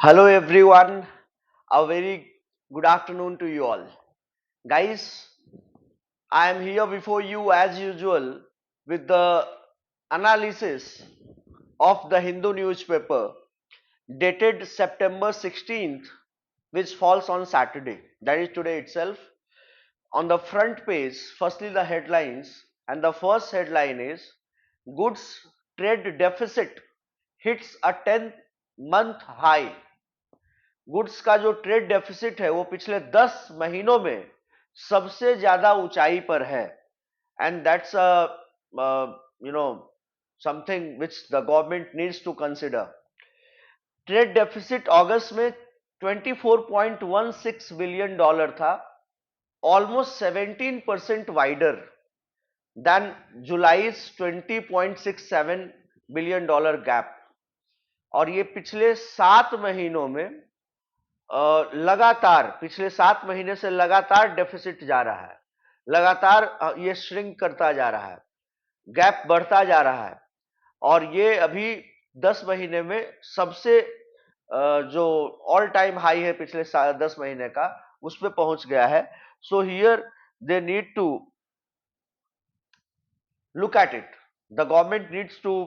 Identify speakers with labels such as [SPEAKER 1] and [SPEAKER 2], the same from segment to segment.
[SPEAKER 1] Hello everyone, a very good afternoon to you all. Guys, I am here before you as usual with the analysis of the Hindu newspaper dated September 16th, which falls on Saturday, that is today itself. On the front page, firstly the headlines, and the first headline is Goods Trade Deficit hits a 10-month high. Goods का जो trade deficit है वो पिछले 10 महीनों में सबसे ज्यादा ऊंचाई पर है and that's you know something which the government needs to consider. Trade deficit अगस्त में 24.16 बिलियन डॉलर था, ऑलमोस्ट 17% वाइडर देन जुलाई's 20.67 बिलियन डॉलर गैप. और ये पिछले 7 महीनों में लगातार पिछले 7 महीने से लगातार डेफिसिट जा रहा है, लगातार ये श्रिंक करता जा रहा है, गैप बढ़ता जा रहा है और ये अभी 10 महीने में सबसे जो ऑल टाइम हाई है पिछले 10 महीने का उस पे पहुंच गया है. So here they need to look at it. The government needs to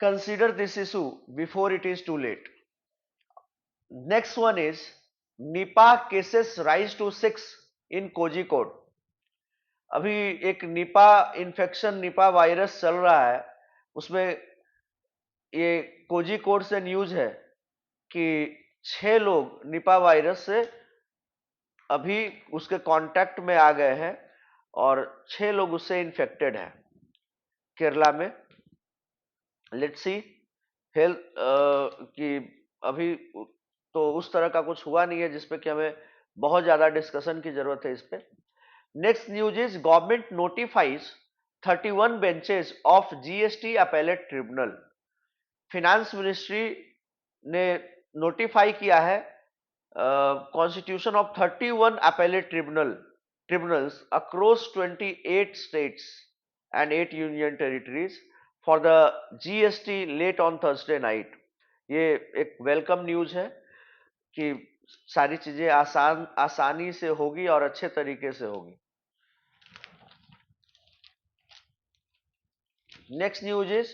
[SPEAKER 1] consider this issue before it is too late. Next one is Nipah cases rise to 6 in Kozhikode. अभी एक निपा इन्फेक्शन, निपा वायरस चल रहा है, उसमें ये कोझिकोड से news है कि 6 लोग निपा वायरस से अभी उसके कांटेक्ट में आ गए हैं और 6 लोग उससे इन्फेक्टेड हैं केरला में. लेट्स सी हेल्थ की अभी तो उस तरह का कुछ हुआ नहीं है जिसपे कि हमें बहुत ज्यादा डिस्कशन की जरूरत है इस पे. Next news is government notifies 31 benches of GST appellate tribunal. Finance ministry ने नोटिफाई किया है constitution of 31 appellate tribunals across 28 states and 8 union territories for the GST late on Thursday night. ये एक वेलकम न्यूज है कि सारी चीजें आसानी से होगी और अच्छे तरीके से होगी. Next news is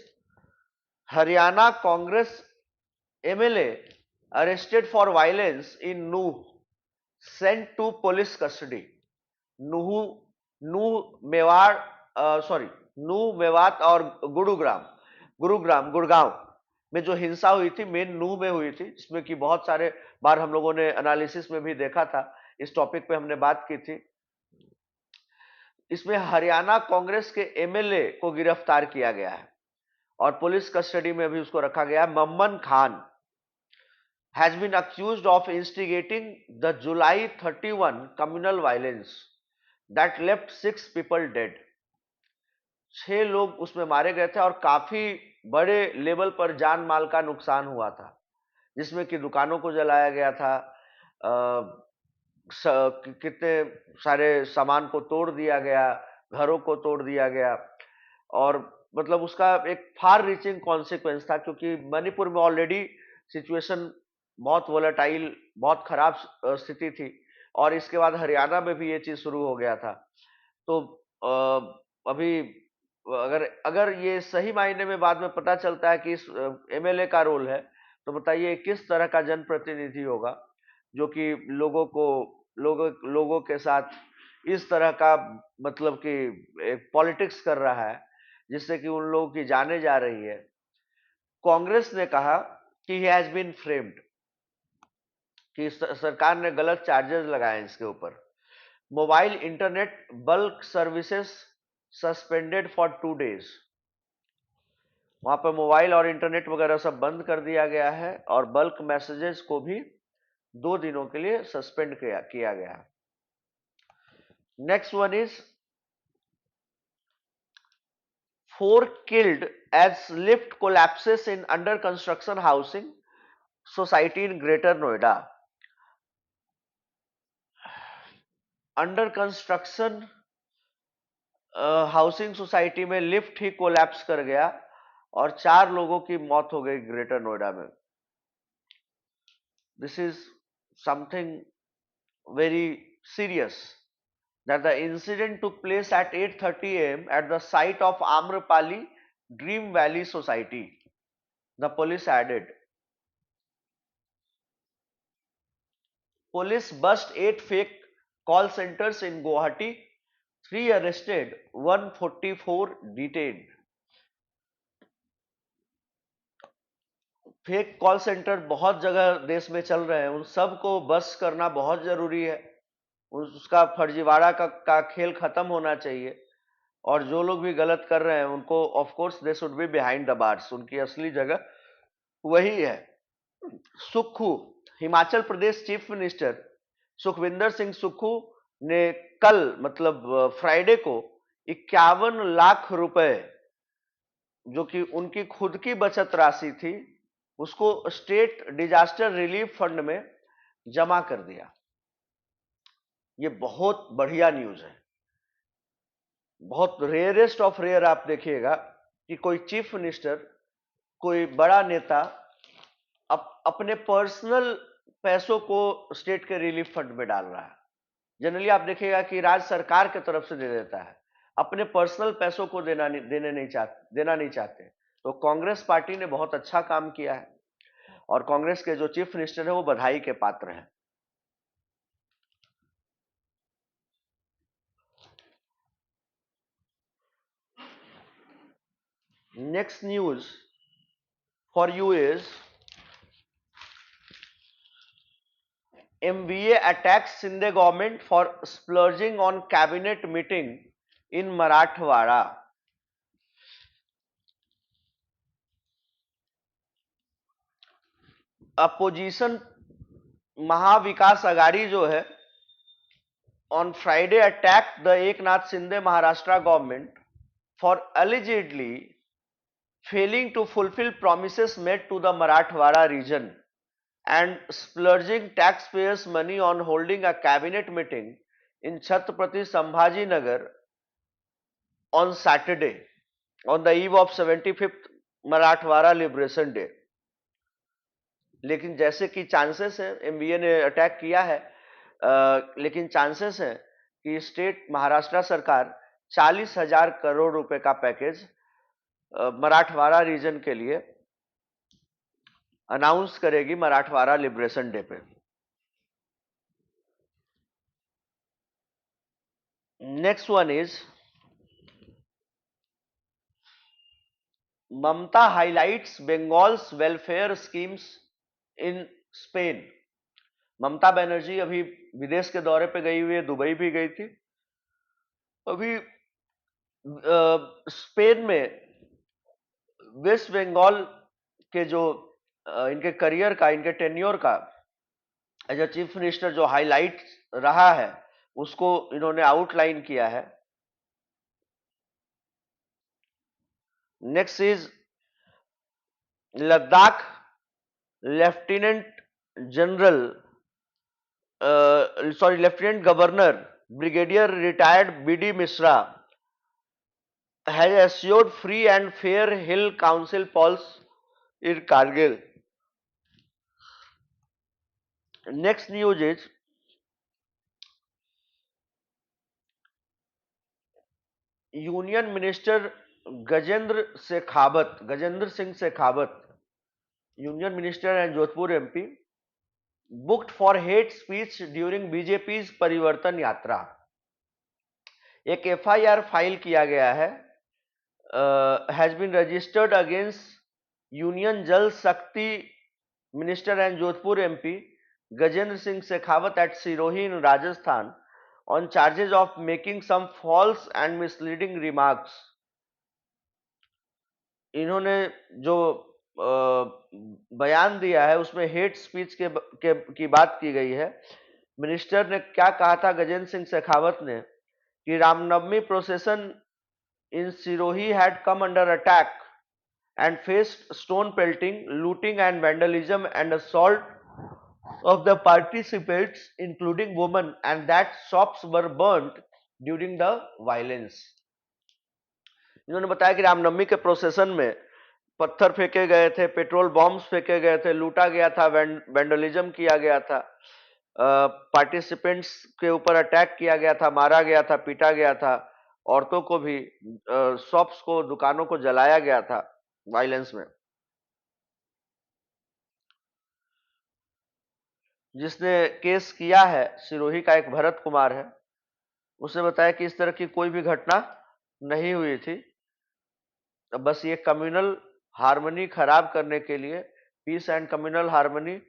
[SPEAKER 1] Haryana Congress MLA arrested for violence in Nuh sent to police custody. Nuh Nuh Mewat और गुड़गांव में जो हिंसा हुई थी मेन नूह में हुई थी, जिसमें कि बहुत सारे बार हम लोगों ने एनालिसिस में भी देखा था, इस टॉपिक पे हमने बात की थी. इसमें हरियाणा कांग्रेस के एमएलए को गिरफ्तार किया गया है और पुलिस कस्टडी में भी उसको रखा गया है. Mamman Khan has been accused of instigating the July 31 communal violence that left 6 people dead. 6 लोग उसमें मारे गए थे और काफी बड़े लेवल पर जान माल का नुकसान हुआ था, जिसमें कि दुकानों को जलाया गया था, कितने सारे सामान को तोड़ दिया गया, घरों को तोड़ दिया गया और मतलब उसका एक फार रीचिंग कॉन्सिक्वेंस था क्योंकि मणिपुर में ऑलरेडी सिचुएशन बहुत वोलेटाइल, बहुत खराब स्थिति थी और इसके बाद हरियाणा में भी ये चीज शुरू हो गया था. तो अभी अगर अगर ये सही मायने में बाद में पता चलता है कि इस एमएलए का रोल है तो बताइए किस तरह का जनप्रतिनिधि होगा जो कि लोगों के साथ इस तरह का मतलब कि एक पॉलिटिक्स कर रहा है जिससे कि उन लोगों की जाने जा रही है. कांग्रेस ने कहा कि ही हैज बीन फ्रेम्ड, कि सरकार ने गलत चार्जेस लगाए इसके ऊपर. Mobile internet bulk services suspended for 2 days. वहां पर मोबाइल और इंटरनेट वगैरह सब बंद कर दिया गया है और बल्क मैसेजेस को भी 2 दिनों के लिए सस्पेंड किया गया है. Next one is 4 killed as lift collapses in under construction housing society in Greater Noida. Under construction housing society में लिफ्ट ही कोलैप्स कर गया और 4 लोगों की मौत हो गई ग्रेटर नोएडा में. this is something very serious, that the incident took place at 8:30 a.m. at the site of Amrapali Dream Valley Society. The police added. Police bust 8 fake call centers in Guwahati, 3 arrested, 144 detained. Fake call centre बहुत जगह देश में चल रहे हैं, उन सबको बस करना बहुत जरूरी है। उसका फर्जीवाड़ा का खेल खत्म होना चाहिए, और जो लोग भी गलत कर रहे हैं उनको of course they should be behind the bars, उनकी असली जगह वही है। सुक्खू, हिमाचल प्रदेश चीफ मिनिस्टर सुखविंदर सिंह सुक्खू ने कल मतलब फ्राइडे को 51 लाख रुपए, जो कि उनकी खुद की बचत राशि थी, उसको स्टेट डिजास्टर रिलीफ फंड में जमा कर दिया। ये बहुत बढ़िया न्यूज है। बहुत रेयरेस्ट ऑफ रेयर आप देखिएगा कि कोई चीफ मिनिस्टर, कोई बड़ा नेता अपने पर्सनल पैसों को स्टेट के रिलीफ फंड में डाल रहा है। जनरली आप देखिएगा कि राज्य सरकार की तरफ से दे देता है, अपने पर्सनल पैसों को देना नहीं चाहते। तो कांग्रेस पार्टी ने बहुत अच्छा काम किया है, और कांग्रेस के जो चीफ मिनिस्टर है वो बधाई के पात्र हैं। Next news for you is MVA attacks Sindh government for splurging on cabinet meeting in Marathwada. Opposition Mahavikas Aghadi जो है on Friday attacked the Eknath Shinde Maharashtra government for allegedly failing to fulfill promises made to the Marathwada region and splurging taxpayers' money on holding a cabinet meeting in Chhatrapati Sambhaji Nagar on Saturday, on the eve of 75th Marathwada Liberation Day. लेकिन जैसे कि chances है, MVA ने attack किया है, लेकिन chances है कि स्टेट महाराष्ट्र सरकार 40,000 करोड़ रुपए का पैकेज मराठवाड़ा रीजन के लिए अनाउंस करेगी मराठवाड़ा लिबरेशन डे पे। Next one is Mamata highlights Bengal's welfare schemes in Spain. Mamata Banerjee अभी विदेश के दौरे पे गई हुई है, दुबई भी गई थी। अभी स्पेन में वेस्ट बंगाल के जो इनके करियर का, इनके टेन्योर का एज अ चीफ मिनिस्टर जो हाईलाइट रहा है, उसको इन्होंने आउटलाइन किया है। Next is Ladakh lieutenant general lieutenant governor brigadier retired BD Mishra has assured free and fair Hill Council polls in Kargil. Next news is Union Minister Gajendra Singh Shekhawat, Union Minister and Jodhpur MP, booked for hate speech during BJP's परिवर्तन यात्रा। एक FIR file किया गया है, has been registered against Union Jal Shakti Minister and Jodhpur MP Gajendra Singh Shekhawat at Sirohi in Rajasthan on charges of making some false and misleading remarks. इन्होंने जो बयान दिया है उसमें हेट स्पीच की बात की गई है। मिनिस्टर ने क्या कहा था गजेंद्र सिंह शेखावत ने कि Ramnavami procession in Sirohi had come under attack and faced stone pelting, looting and vandalism and assault of the participants including women, and that shops were burnt during the violence. इन्होंने बताया कि रामनवमी के प्रोसेशन में पत्थर फेंके गए थे, पेट्रोल बॉम्ब्स फेंके गए थे, लूटा गया था, वेंडलिज्म किया गया था, पार्टिसिपेंट्स के ऊपर अटैक किया गया था, मारा गया था, पीटा गया था, औरतों को भी, शॉप्स को, दुकानों को जलाया गया था वायलेंस में। जिसने केस किया है, सिरोही का एक भरत कुमार है, उसने बताया कि इस तरह की कोई भी घटना नहीं हुई थी, बस ये कम्युनल हार्मनी खराब करने के लिए, peace and communal harmony,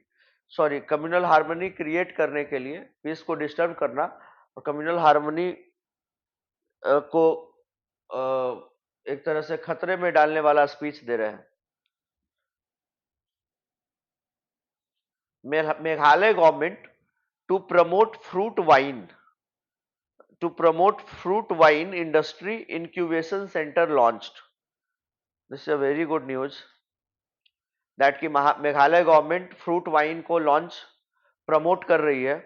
[SPEAKER 1] sorry, communal harmony create करने के लिए, पीस को डिस्टर्ब करना और कम्युनल हार्मनी को एक तरह से खतरे में डालने वाला स्पीच दे रहे हैं। Meghalaya government to promote fruit wine industry incubation center launched. This is a very good news that कि मेघालय गवर्नमेंट फ्रूट वाइन को लॉन्च, प्रमोट कर रही है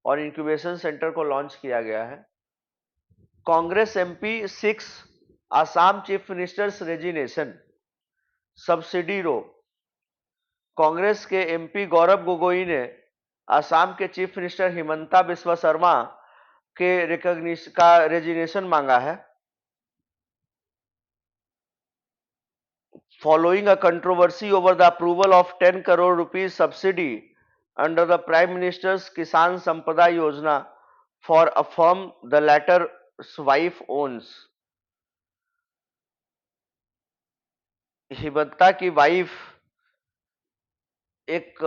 [SPEAKER 1] और इंक्यूबेशन सेंटर को लॉन्च किया गया है। Congress MP 6 Assam chief minister's resignation, subsidy row. Congress के एमपी गौरव गोगोई ने आसाम के चीफ मिनिस्टर हिमंता बिस्वा शर्मा के रेजिग्नेशन मांगा है, following a controversy over the approval of 10 crore rupees subsidy under the Prime Minister's Kisan Sampada Yojana for a firm the latter's wife owns. Himanta की wife एक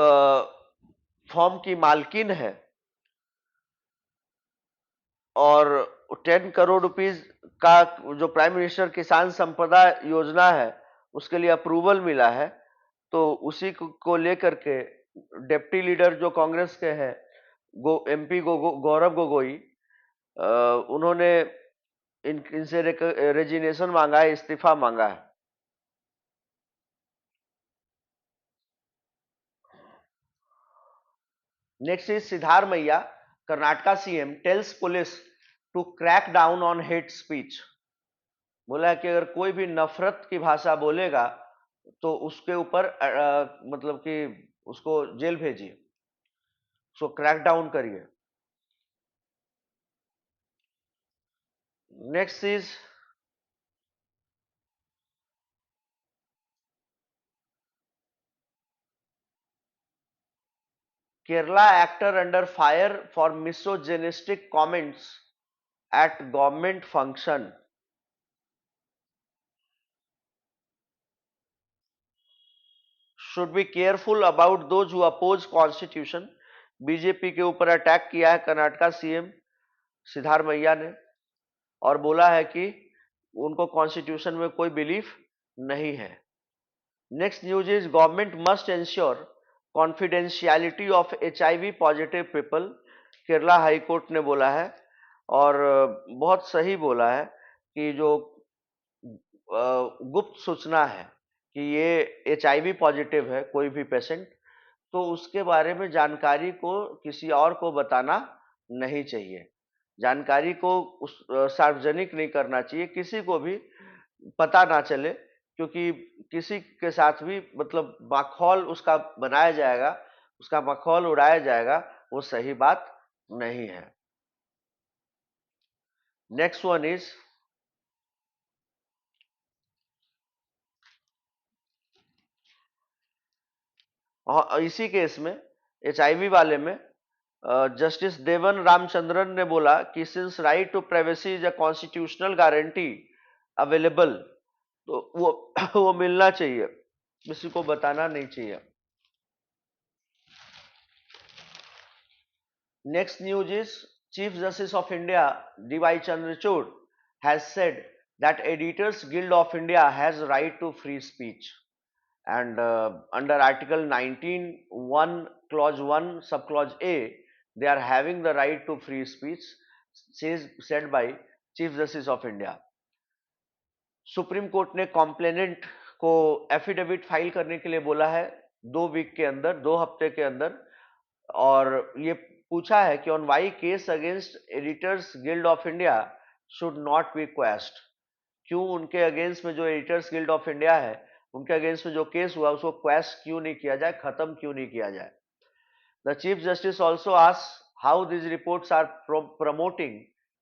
[SPEAKER 1] firm की मालकिन है और 10 करोड़ रुपीस का जो प्राइम मिनिस्टर किसान संपदा योजना है उसके लिए अप्रूवल मिला है, तो उसी को लेकर के डिप्टी लीडर जो कांग्रेस के हैं, एमपी गौरव गोगोई, उन्होंने इनसे रेजिग्नेशन मांगा है, इस्तीफा मांगा है। Next is Siddaramaiah, Karnataka CM tells police to crack down on hate speech. बोला है कि अगर कोई भी नफरत की भाषा बोलेगा तो उसके ऊपर मतलब कि उसको जेल भेजिए, उसको क्रैक डाउन करिए। Next is Kerala actor under fire for misogynistic comments at government function. Should be careful about those who oppose constitution. BJP के ऊपर अटैक किया है कर्नाटका सीएम सिद्धारमैया ने और बोला है कि उनको कॉन्स्टिट्यूशन में कोई बिलीफ नहीं है। Next news is government must ensure confidentiality of HIV positive people. Kerala high court ने बोला है और बहुत सही बोला है कि जो गुप्त सूचना है कि ये HIV पॉजिटिव है कोई भी पेशेंट, तो उसके बारे में जानकारी को किसी और को बताना नहीं चाहिए, जानकारी को सार्वजनिक नहीं करना चाहिए, किसी को भी पता ना चले, क्योंकि किसी के साथ भी मतलब माखौल उसका बनाया जाएगा, उसका माखौल उड़ाया जाएगा, वो सही बात नहीं है। नेक्स्ट वन इज इसी केस में HIV वाले में जस्टिस देवन रामचंद्रन ने बोला कि since right to privacy is a constitutional guarantee available, तो वो वो मिलना चाहिए, किसी को बताना नहीं चाहिए। Next news is chief justice of India DY Chandrachud has said that Editors Guild of India has right to free speech, and under Article 19(1) Clause 1 Subclause A they are having the right to free speech, said by Chief Justice of India. Supreme court ने कॉम्प्लेनेंट को affidavit file करने के लिए बोला है 2 week के अंदर, 2 हफ्ते के अंदर, और ये पूछा है कि on why case against Editors Guild of India should not be quashed, क्यों उनके अगेंस्ट में जो एडिटर्स गिल्ड ऑफ इंडिया है उनके अगेंस्ट में जो केस हुआ उसको क्वेश क्यों नहीं किया जाए, खत्म क्यों नहीं किया जाए। The chief justice also asked how these reports are promoting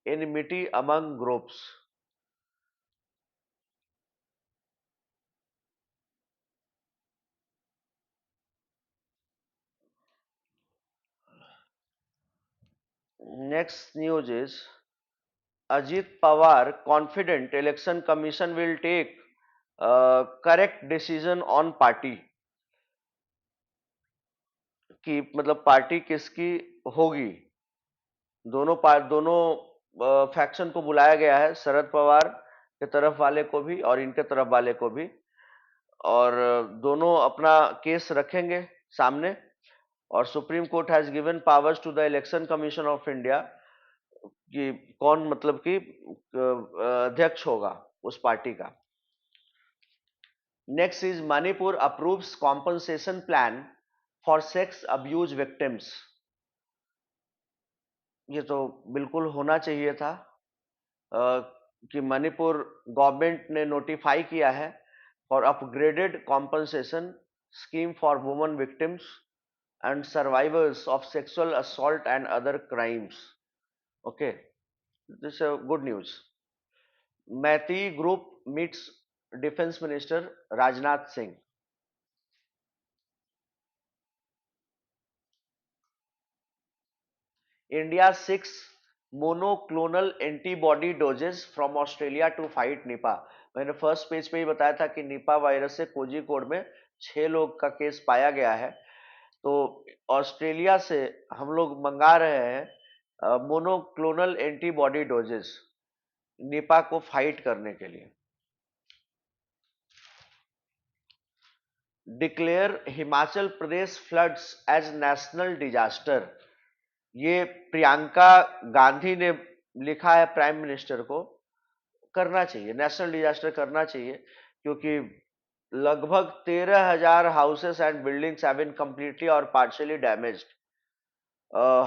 [SPEAKER 1] enmity among groups. Next news is Ajit Pawar confident election commission will take correct decision on party, कि मतलब पार्टी किसकी होगी। दोनों फैक्शन को बुलाया गया है, शरद पवार के तरफ वाले को भी और इनके तरफ वाले को भी, और दोनों अपना केस रखेंगे सामने। और supreme court has given powers to the election commission of India कि कौन मतलब कि अध्यक्ष होगा उस पार्टी का। Next is Manipur approves compensation plan for sex abuse victims. ये तो बिल्कुल होना चाहिए था कि मणिपुर गवर्नमेंट ने नोटिफाई किया है for upgraded compensation scheme for women victims and survivors of sexual assault and other crimes. Okay, this is a good news. Meitei group meets Defense Minister Rajnath Singh. India seeks monoclonal antibody doses from Australia to fight Nipah. मैंने first page पे ही बताया था कि Nipah virus से कोझिकोड में 6 लोग का case पाया गया है। तो ऑस्ट्रेलिया से हम लोग मंगा रहे हैं मोनोक्लोनल एंटीबॉडी डोजेस निपा को फाइट करने के लिए। Declare Himachal Pradesh floods as national disaster. ये प्रियंका गांधी ने लिखा है प्राइम मिनिस्टर को। करना चाहिए, नेशनल डिजास्टर करना चाहिए, क्योंकि लगभग 13,000 houses and buildings have been completely और पार्शियली डैमेज्ड।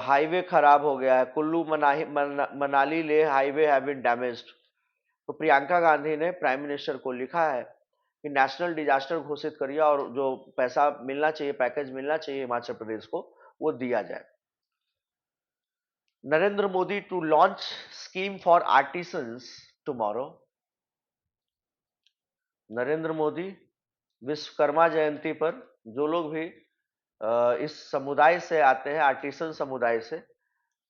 [SPEAKER 1] हाईवे खराब हो गया है, कुल्लू मनाली ले हाईवे हैव बीन डैमेज्ड। तो प्रियंका गांधी ने प्राइम मिनिस्टर को लिखा है कि नेशनल डिजास्टर घोषित करिए और जो पैसा मिलना चाहिए, पैकेज मिलना चाहिए हिमाचल प्रदेश को, वो दिया जाए। Narendra Modi to launch scheme for artisans tomorrow. Narendra Modi Vishwakarma Jayanti पर जो लोग भी इस समुदाय से आते हैं, आर्टिसन समुदाय से,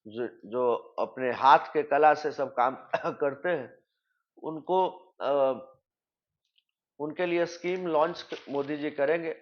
[SPEAKER 1] जो अपने हाथ के कला से सब काम करते हैं, उनको उनके लिए स्कीम लॉन्च मोदी जी करेंगे।